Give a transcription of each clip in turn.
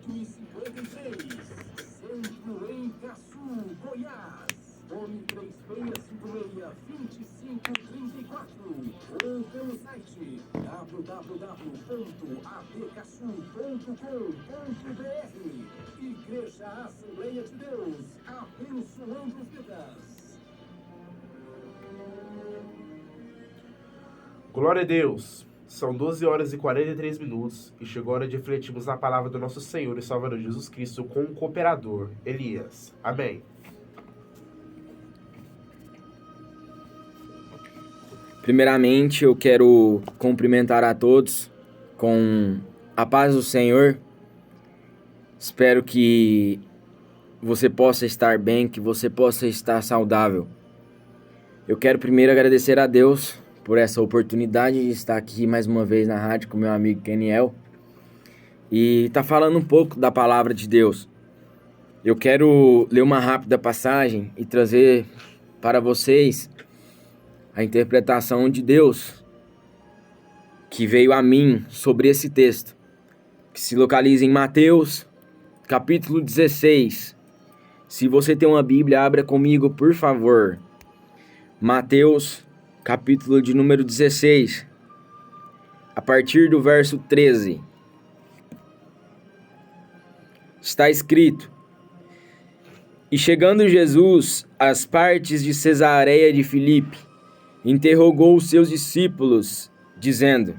153, Centro em Caçu, Goiás. Fone 3656-2534 ou pelo site www.abcaçu.com.br. Igreja Assembleia de Deus, abençoando vidas. Glória a Deus! São 12 horas e 43 minutos e chegou a hora de refletirmos na palavra do nosso Senhor e Salvador Jesus Cristo com o cooperador, Elias. Amém. Primeiramente, eu quero cumprimentar a todos com a paz do Senhor. Espero que você possa estar bem, que você possa estar saudável. Eu quero primeiro agradecer a Deus por essa oportunidade de estar aqui mais uma vez na rádio com meu amigo Keniel e tá falando um pouco da palavra de Deus. Eu quero ler uma rápida passagem e trazer para vocês a interpretação de Deus que veio a mim sobre esse texto, que se localiza em Mateus, capítulo 16. Se você tem uma Bíblia, abra comigo, por favor. Mateus, capítulo de número 16, a partir do verso 13. Está escrito: E chegando Jesus às partes de Cesareia de Filipe, interrogou os seus discípulos, dizendo: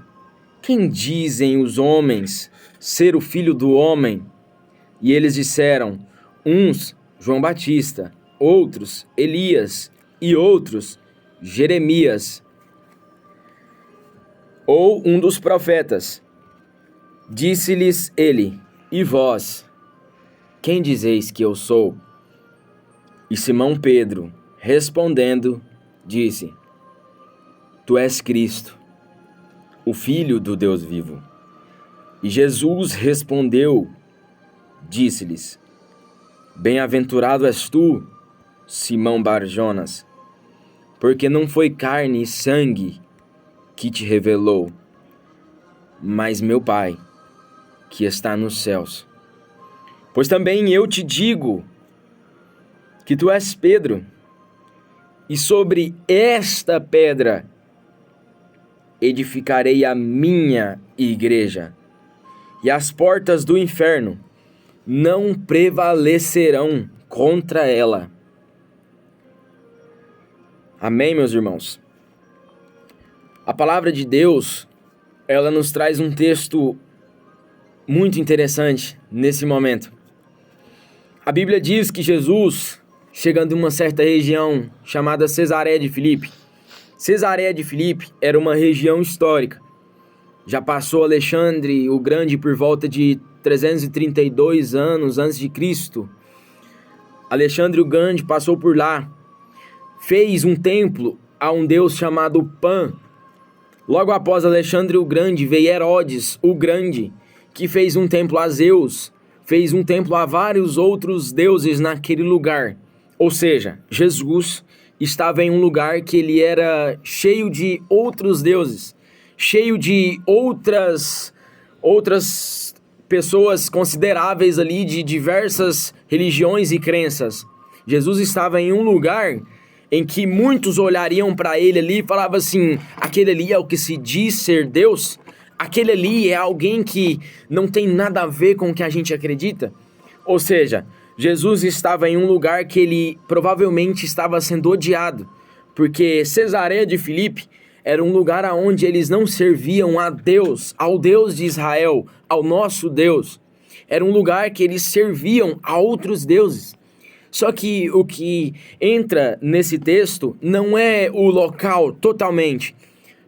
Quem dizem os homens ser o Filho do Homem? E eles disseram: uns, João Batista, outros, Elias, e outros, Jeremias, ou um dos profetas. Disse-lhes ele: E vós, quem dizeis que eu sou? E Simão Pedro, respondendo, disse: Tu és Cristo, o Filho do Deus vivo. E Jesus respondeu, disse-lhes: Bem-aventurado és tu, Simão Bar-Jonas, porque não foi carne e sangue que te revelou, mas meu Pai, que está nos céus. Pois também eu te digo que tu és Pedro, e sobre esta pedra edificarei a minha igreja, e as portas do inferno não prevalecerão contra ela. Amém, meus irmãos? A palavra de Deus, ela nos traz um texto muito interessante nesse momento. A Bíblia diz que Jesus, chegando em uma certa região chamada Cesareia de Filipe, Cesareia de Filipe era uma região histórica. Já passou Alexandre o Grande por volta de 332 anos antes de Cristo. Alexandre o Grande passou por lá, fez um templo a um deus chamado Pan. Logo após Alexandre o Grande veio Herodes o Grande, que fez um templo a Zeus, fez um templo a vários outros deuses naquele lugar. Ou seja, Jesus estava em um lugar que ele era cheio de outros deuses, cheio de outras pessoas consideráveis ali de diversas religiões e crenças. Jesus estava em um lugar em que muitos olhariam para ele ali e falavam assim: aquele ali é o que se diz ser Deus? Aquele ali é alguém que não tem nada a ver com o que a gente acredita? Ou seja, Jesus estava em um lugar que ele provavelmente estava sendo odiado, porque Cesareia de Filipe era um lugar onde eles não serviam a Deus, ao Deus de Israel, ao nosso Deus. Era um lugar que eles serviam a outros deuses. Só que o que entra nesse texto não é o local totalmente,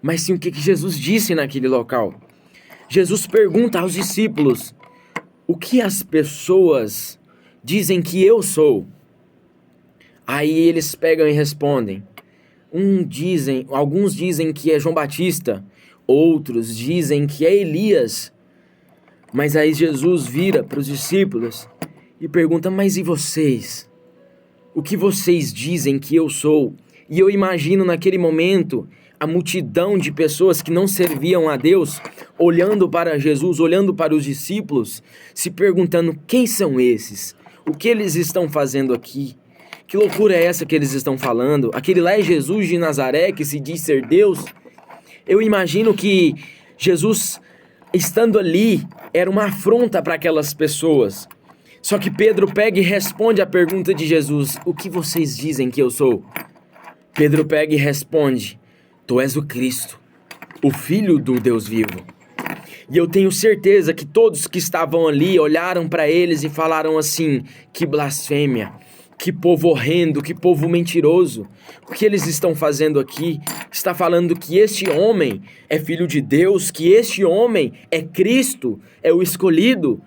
mas sim o que Jesus disse naquele local. Jesus pergunta aos discípulos: o que as pessoas dizem que eu sou? Aí eles pegam e respondem. Alguns dizem que é João Batista, outros dizem que é Elias. Mas aí Jesus vira para os discípulos e pergunta: mas e vocês? O que vocês dizem que eu sou? E eu imagino naquele momento a multidão de pessoas que não serviam a Deus, olhando para Jesus, olhando para os discípulos, se perguntando: quem são esses? O que eles estão fazendo aqui? Que loucura é essa que eles estão falando? Aquele lá é Jesus de Nazaré que se diz ser Deus? Eu imagino que Jesus, estando ali, era uma afronta para aquelas pessoas. Só que Pedro pega e responde a pergunta de Jesus: o que vocês dizem que eu sou? Pedro pega e responde: tu és o Cristo, o Filho do Deus vivo. E eu tenho certeza que todos que estavam ali olharam para eles e falaram assim: que blasfêmia, que povo horrendo, que povo mentiroso. O que eles estão fazendo aqui? Está falando que este homem é filho de Deus, que este homem é Cristo, é o escolhido.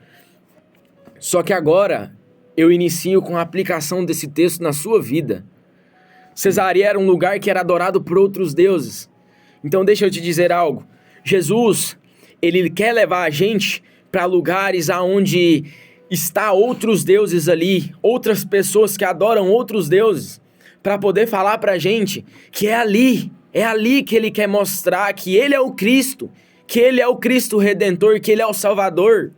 Só que agora eu inicio com a aplicação desse texto na sua vida. Cesareia era um lugar que era adorado por outros deuses. Então deixa eu te dizer algo. Jesus, ele quer levar a gente para lugares aonde está outros deuses ali, outras pessoas que adoram outros deuses, para poder falar para a gente que é ali que ele quer mostrar que ele é o Cristo, que ele é o Cristo Redentor, que ele é o Salvador.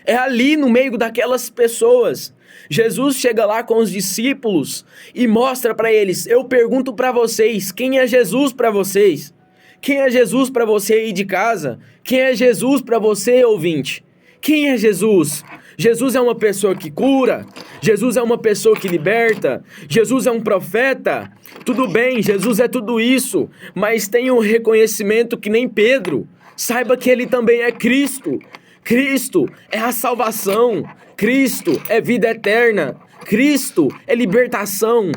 É ali no meio daquelas pessoas. Jesus chega lá com os discípulos e mostra para eles: eu pergunto para vocês, quem é Jesus para vocês? Quem é Jesus para você aí de casa? Quem é Jesus para você, ouvinte? Quem é Jesus? Jesus é uma pessoa que cura? Jesus é uma pessoa que liberta? Jesus é um profeta? Tudo bem, Jesus é tudo isso, mas tenha um reconhecimento que nem Pedro. Saiba que ele também é Cristo. Cristo é a salvação, Cristo é vida eterna, Cristo é libertação,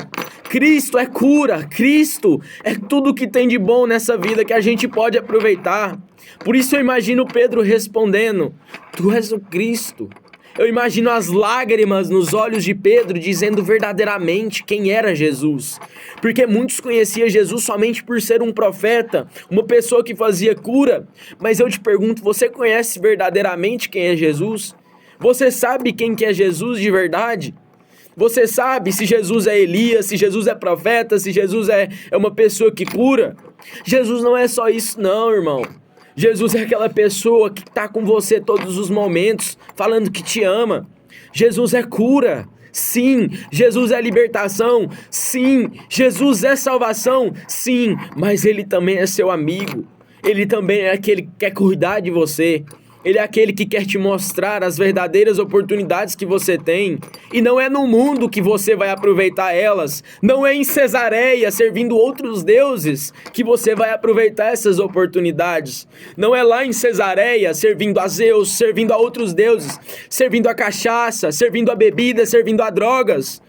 Cristo é cura, Cristo é tudo que tem de bom nessa vida que a gente pode aproveitar. Por isso eu imagino Pedro respondendo: tu és o Cristo. Eu imagino as lágrimas nos olhos de Pedro dizendo verdadeiramente quem era Jesus. Porque muitos conheciam Jesus somente por ser um profeta, uma pessoa que fazia cura. Mas eu te pergunto, você conhece verdadeiramente quem é Jesus? Você sabe quem que é Jesus de verdade? Você sabe se Jesus é Elias, se Jesus é profeta, se Jesus é uma pessoa que cura? Jesus não é só isso não, irmão. Jesus é aquela pessoa que está com você todos os momentos, falando que te ama. Jesus é cura, sim. Jesus é libertação, sim. Jesus é salvação, sim. Mas Ele também é seu amigo. Ele também é aquele que quer cuidar de você. Ele é aquele que quer te mostrar as verdadeiras oportunidades que você tem. E não é no mundo que você vai aproveitar elas. Não é em Cesareia, servindo outros deuses, que você vai aproveitar essas oportunidades. Não é lá em Cesareia, servindo a Zeus, servindo a outros deuses, servindo a cachaça, servindo a bebida, servindo a drogas.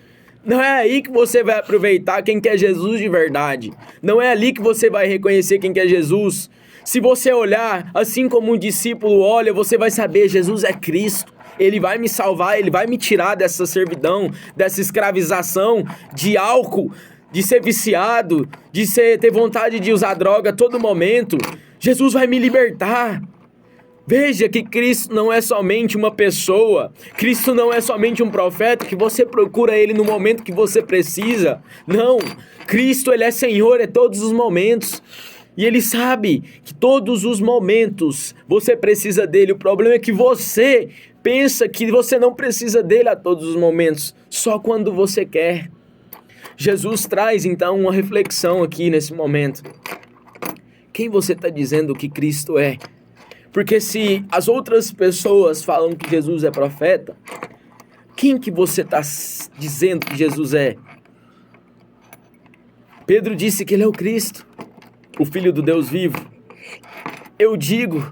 Não é aí que você vai aproveitar quem que é Jesus de verdade. Não é ali que você vai reconhecer quem que é Jesus. Se você olhar, assim como um discípulo olha, você vai saber: Jesus é Cristo. Ele vai me salvar, Ele vai me tirar dessa servidão, dessa escravização de álcool, de ser viciado, de ter vontade de usar droga a todo momento. Jesus vai me libertar. Veja que Cristo não é somente uma pessoa, Cristo não é somente um profeta que você procura Ele no momento que você precisa. Não, Cristo, Ele é Senhor em todos os momentos. E Ele sabe que todos os momentos você precisa dEle. O problema é que você pensa que você não precisa dEle a todos os momentos, só quando você quer. Jesus traz então uma reflexão aqui nesse momento. Quem você está dizendo que Cristo é? Porque se as outras pessoas falam que Jesus é profeta, quem que você está dizendo que Jesus é? Pedro disse que Ele é o Cristo, o Filho do Deus vivo. Eu digo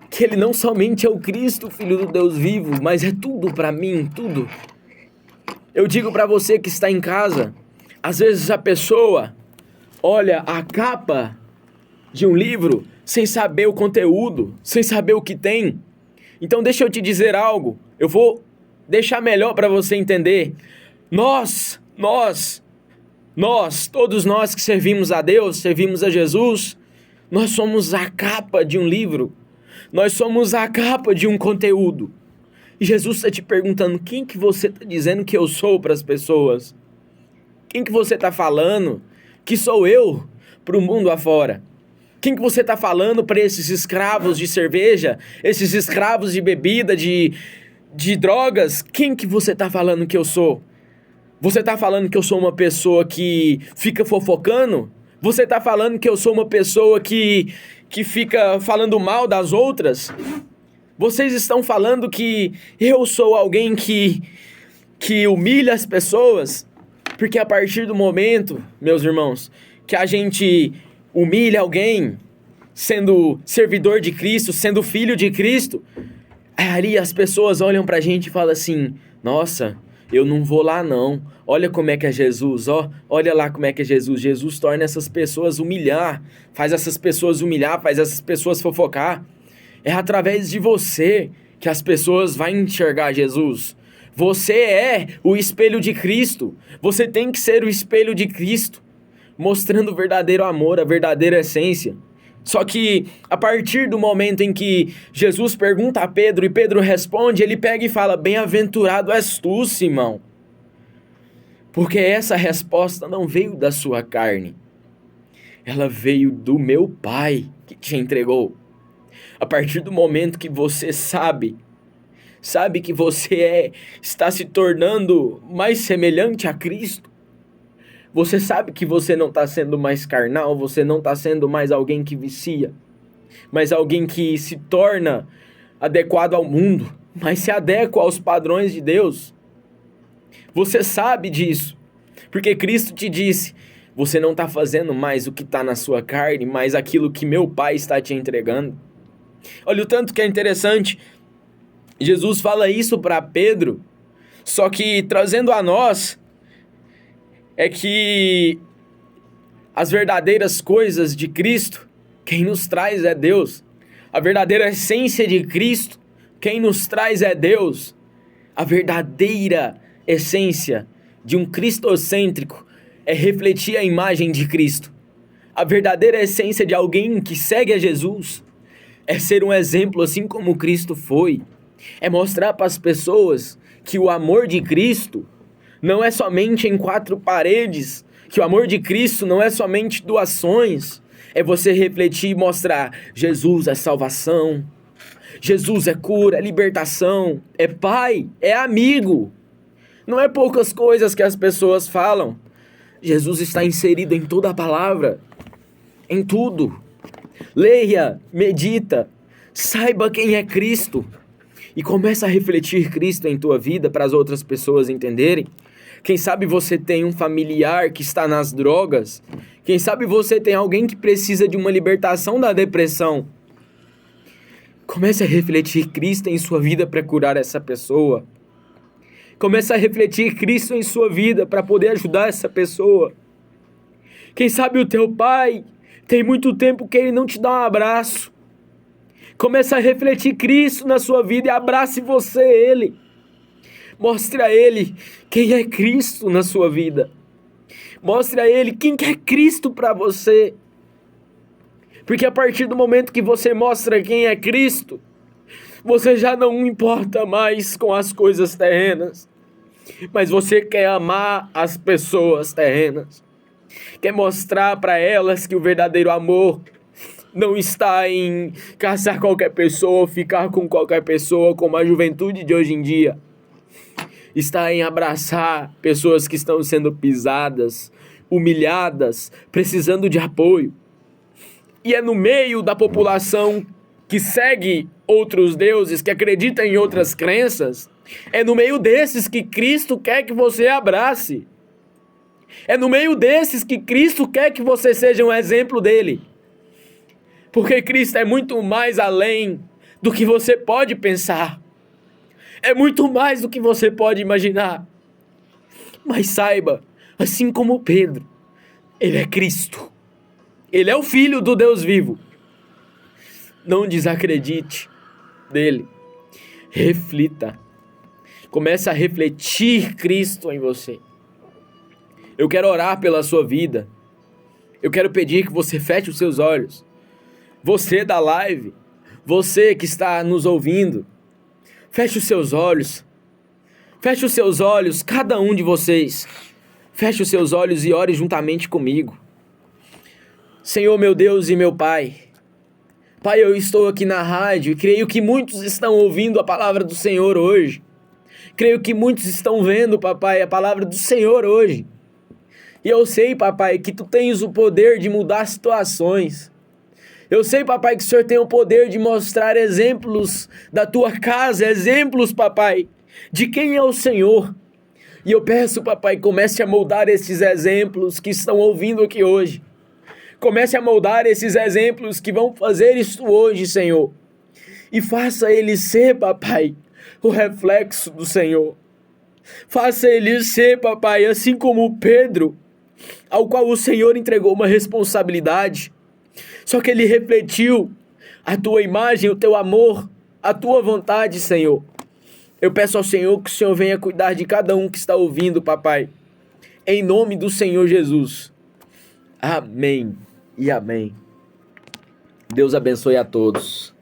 que Ele não somente é o Cristo, o Filho do Deus vivo, mas é tudo para mim, tudo. Eu digo para você que está em casa, às vezes a pessoa olha a capa de um livro sem saber o conteúdo, sem saber o que tem. Então deixa eu te dizer algo, eu vou deixar melhor para você entender. Nós, todos nós que servimos a Deus, servimos a Jesus, nós somos a capa de um livro, nós somos a capa de um conteúdo. E Jesus está te perguntando: quem que você está dizendo que eu sou para as pessoas? Quem que você está falando que sou eu para o mundo afora? Quem que você está falando para esses escravos de cerveja, esses escravos de bebida, de drogas? Quem que você está falando que eu sou? Você está falando que eu sou uma pessoa que fica fofocando? Você está falando que eu sou uma pessoa que fica falando mal das outras? Vocês estão falando que eu sou alguém que humilha as pessoas? Porque a partir do momento, meus irmãos, que a gente humilha alguém, sendo servidor de Cristo, sendo filho de Cristo, ali as pessoas olham pra gente e falam assim: nossa, eu não vou lá não, olha como é que é Jesus, olha lá como é que é Jesus. Jesus torna essas pessoas humilhar, faz essas pessoas fofocar. É através de você que as pessoas vão enxergar Jesus. Você é o espelho de Cristo. Você tem que ser o espelho de Cristo, mostrando o verdadeiro amor, a verdadeira essência. Só que a partir do momento em que Jesus pergunta a Pedro e Pedro responde, ele pega e fala: bem-aventurado és tu, Simão. Porque essa resposta não veio da sua carne. Ela veio do meu Pai que te entregou. A partir do momento que você sabe que você está se tornando mais semelhante a Cristo, você sabe que você não está sendo mais carnal, você não está sendo mais alguém que vicia, mas alguém que se torna adequado ao mundo, mas se adequa aos padrões de Deus. Você sabe disso, porque Cristo te disse: você não está fazendo mais o que está na sua carne, mas aquilo que meu Pai está te entregando. Olha o tanto que é interessante. Jesus fala isso para Pedro, só que trazendo a nós, é que as verdadeiras coisas de Cristo, quem nos traz é Deus. A verdadeira essência de Cristo, quem nos traz é Deus. A verdadeira essência de um cristocêntrico é refletir a imagem de Cristo. A verdadeira essência de alguém que segue a Jesus é ser um exemplo assim como Cristo foi. É mostrar para as pessoas que o amor de Cristo não é somente em quatro paredes, que o amor de Cristo não é somente doações. É você refletir e mostrar: Jesus é salvação, Jesus é cura, é libertação, é pai, é amigo. Não é poucas coisas que as pessoas falam. Jesus está inserido em toda a palavra, em tudo. Leia, medita, saiba quem é Cristo e começa a refletir Cristo em tua vida para as outras pessoas entenderem. Quem sabe você tem um familiar que está nas drogas. Quem sabe você tem alguém que precisa de uma libertação da depressão. Comece a refletir Cristo em sua vida para curar essa pessoa. Comece a refletir Cristo em sua vida para poder ajudar essa pessoa. Quem sabe o teu pai tem muito tempo que ele não te dá um abraço. Comece a refletir Cristo na sua vida e abrace ele. Mostre a ele quem é Cristo na sua vida. Mostre a ele quem é Cristo para você. Porque a partir do momento que você mostra quem é Cristo, você já não importa mais com as coisas terrenas, mas você quer amar as pessoas terrenas. Quer mostrar para elas que o verdadeiro amor não está em caçar qualquer pessoa ou ficar com qualquer pessoa, como a juventude de hoje em dia. Está em abraçar pessoas que estão sendo pisadas, humilhadas, precisando de apoio. E é no meio da população que segue outros deuses, que acredita em outras crenças, é no meio desses que Cristo quer que você abrace. É no meio desses que Cristo quer que você seja um exemplo dele. Porque Cristo é muito mais além do que você pode pensar. É muito mais do que você pode imaginar. Mas saiba, assim como Pedro, ele é Cristo. Ele é o Filho do Deus vivo. Não desacredite dele. Reflita. Comece a refletir Cristo em você. Eu quero orar pela sua vida. Eu quero pedir que você feche os seus olhos. Você da live, você que está nos ouvindo, feche os seus olhos. Feche os seus olhos, cada um de vocês. Feche os seus olhos e ore juntamente comigo. Senhor, meu Deus e meu Pai. Pai, eu estou aqui na rádio e creio que muitos estão ouvindo a palavra do Senhor hoje. Creio que muitos estão vendo, papai, a palavra do Senhor hoje. E eu sei, papai, que tu tens o poder de mudar situações. Eu sei, papai, que o Senhor tem o poder de mostrar exemplos da tua casa, exemplos, papai, de quem é o Senhor. E eu peço, papai, comece a moldar esses exemplos que estão ouvindo aqui hoje. Comece a moldar esses exemplos que vão fazer isto hoje, Senhor. E faça eles ser, papai, o reflexo do Senhor. Faça eles ser, papai, assim como Pedro, ao qual o Senhor entregou uma responsabilidade. Só que ele refletiu a tua imagem, o teu amor, a tua vontade, Senhor. Eu peço ao Senhor que o Senhor venha cuidar de cada um que está ouvindo, papai. Em nome do Senhor Jesus. Amém e amém. Deus abençoe a todos.